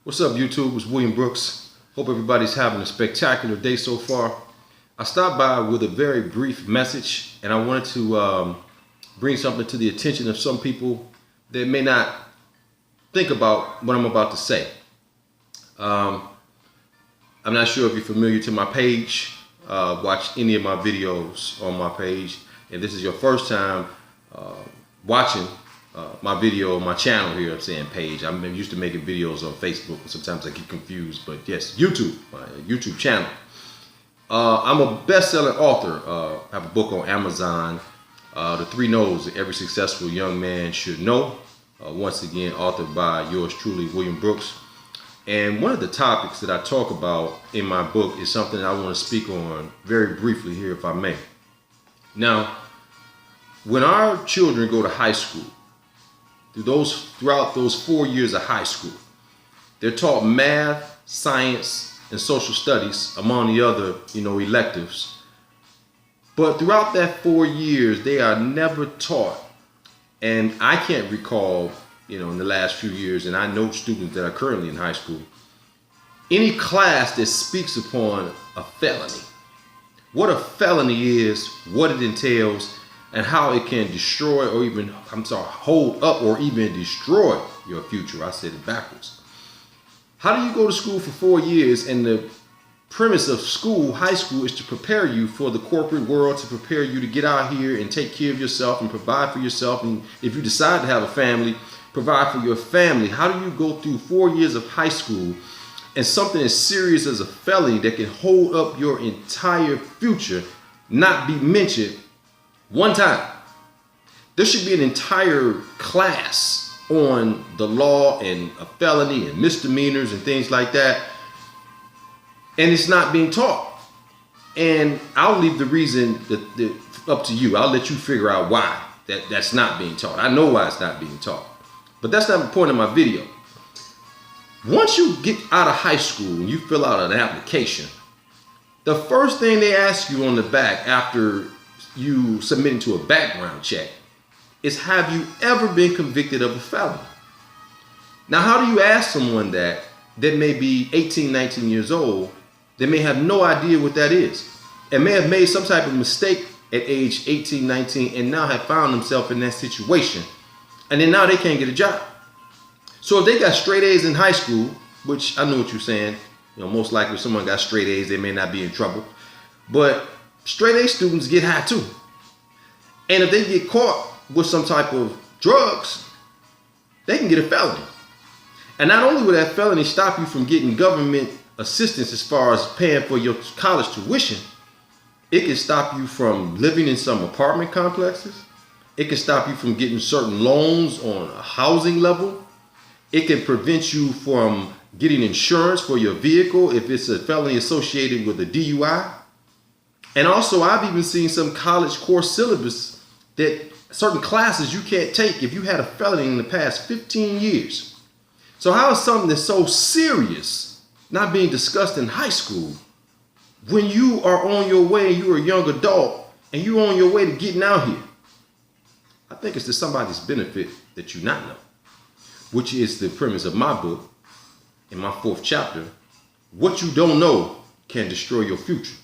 What's up, YouTube? It's William Brooks. Hope everybody's having a spectacular day so far. I stopped by with a very brief message, and I wanted to bring something to the attention of some people that may not think about what I'm about to say. I'm not sure if you're familiar to my page, watch any of my videos on my page. If this is your first time watching my video on my channel here, I'm saying page. I'm used to making videos on Facebook, and sometimes I get confused, but yes, YouTube, my YouTube channel. I'm a best-selling author. I have a book on Amazon, The 3 No's that every successful young man should know. Once again, authored by yours truly, William Brooks. And one of the topics that I talk about in my book is something I want to speak on very briefly here, if I may. Now, when our children go to high school, throughout those 4 years of high school, they're taught math, science, and social studies, among the other, electives. But throughout that 4 years, they are never taught, and I can't recall, in the last few years, and I know students that are currently in high school, any class that speaks upon a felony. What a felony is, what it entails, and how it can destroy or even, hold up or even destroy your future. I said it backwards. How do you go to school for 4 years, and the premise of school, high school, is to prepare you for the corporate world, to prepare you to get out here and take care of yourself and provide for yourself, and if you decide to have a family, provide for your family. How do you go through 4 years of high school and something as serious as a felony that can hold up your entire future not be mentioned one time? There should be an entire class on the law and a felony and misdemeanors and things like that, and it's not being taught. And I'll leave the reason up to you. I'll let you figure out why that's not being taught. I know why it's not being taught, but that's not the point of my video. Once you get out of high school and you fill out an application, the first thing they ask you on the back after you submitting to a background check is, have you ever been convicted of a felony? Now, how do you ask someone that may be 18, 19 years old, that may have no idea what that is, and may have made some type of mistake at age 18, 19, and now have found themselves in that situation, and then now they can't get a job? So if they got straight A's in high school, which I know what you're saying, most likely if someone got straight A's, they may not be in trouble, but straight A students get high too. And if they get caught with some type of drugs, they can get a felony. And not only will that felony stop you from getting government assistance as far as paying for your college tuition, it can stop you from living in some apartment complexes. It can stop you from getting certain loans on a housing level. It can prevent you from getting insurance for your vehicle if it's a felony associated with a DUI. And also, I've even seen some college course syllabus that certain classes you can't take if you had a felony in the past 15 years. So how is something that's so serious not being discussed in high school when you are on your way, you're a young adult, and you're on your way to getting out here? I think it's to somebody's benefit that you not know, which is the premise of my book in my 4th chapter. What you don't know can destroy your future.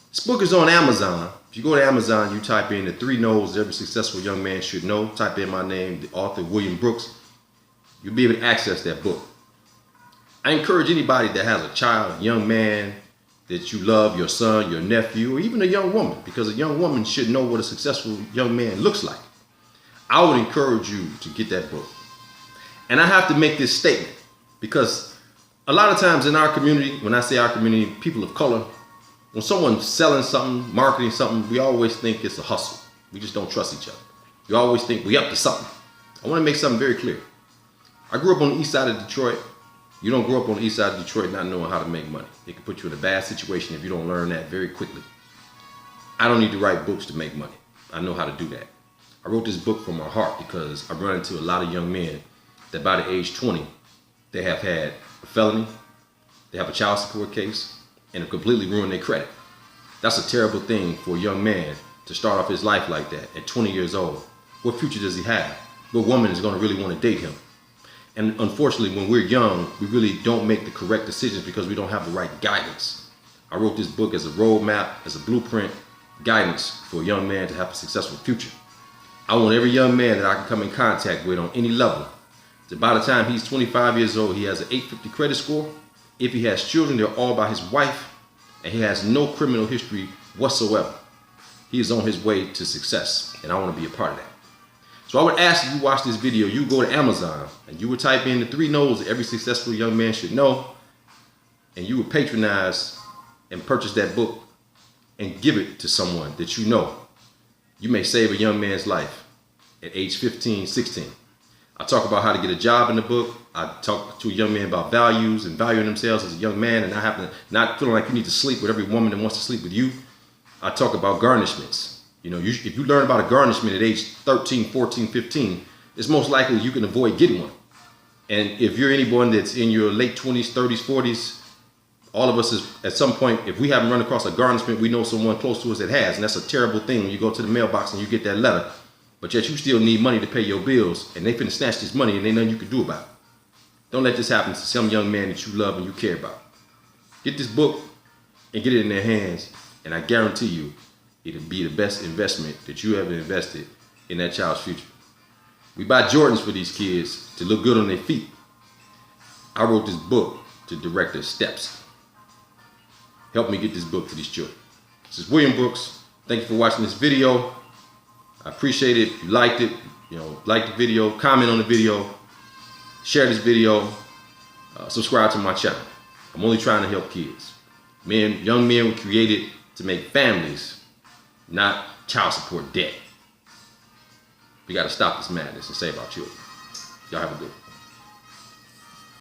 This book is on Amazon. If you go to Amazon, you type in The 3 No's every successful young man should know. Type in my name, the author, William Brooks. You'll be able to access that book. I encourage anybody that has a child, a young man that you love, your son, your nephew, or even a young woman, because a young woman should know what a successful young man looks like. I would encourage you to get that book. And I have to make this statement because a lot of times in our community, when I say our community, people of color, when someone's selling something, marketing something, we always think it's a hustle. We just don't trust each other. We always think we up to something. I want to make something very clear. I grew up on the east side of Detroit. You don't grow up on the east side of Detroit not knowing how to make money. It can put you in a bad situation if you don't learn that very quickly. I don't need to write books to make money. I know how to do that. I wrote this book from my heart because I run into a lot of young men that by the age 20, they have had a felony, they have a child support case, and have completely ruined their credit. That's a terrible thing for a young man to start off his life like that at 20 years old. What future does he have? What woman is going to really want to date him? And unfortunately, when we're young, we really don't make the correct decisions because we don't have the right guidance. I wrote this book as a roadmap, as a blueprint, guidance for a young man to have a successful future. I want every young man that I can come in contact with on any level, that by the time he's 25 years old, he has an 850 credit score. If he has children, they're all by his wife, and he has no criminal history whatsoever. He is on his way to success, and I want to be a part of that. So I would ask you watch this video, you go to Amazon and you would type in the 3 no's that every successful young man should know, and you would patronize and purchase that book and give it to someone that you know. You may save a young man's life at age 15, 16. I talk about how to get a job in the book. I talk to a young man about values and valuing themselves as a young man and not feeling like you need to sleep with every woman that wants to sleep with you. I talk about garnishments. You know, if you learn about a garnishment at age 13, 14, 15, it's most likely you can avoid getting one. And if you're anyone that's in your late 20s, 30s, 40s, all of us is, at some point, if we haven't run across a garnishment, we know someone close to us that has. And that's a terrible thing when you go to the mailbox and you get that letter, but yet you still need money to pay your bills, and they finna snatch this money and ain't nothing you can do about it. Don't let this happen to some young man that you love and you care about. Get this book and get it in their hands, and I guarantee you, it'll be the best investment that you ever invested in that child's future. We buy Jordans for these kids to look good on their feet. I wrote this book to direct their steps. Help me get this book to these children. This is William Brooks. Thank you for watching this video. I appreciate it. If you liked it, like the video, comment on the video, share this video, subscribe to my channel. I'm only trying to help kids. Young men were created to make families, not child support debt. We got to stop this madness and save our children. Y'all have a good one.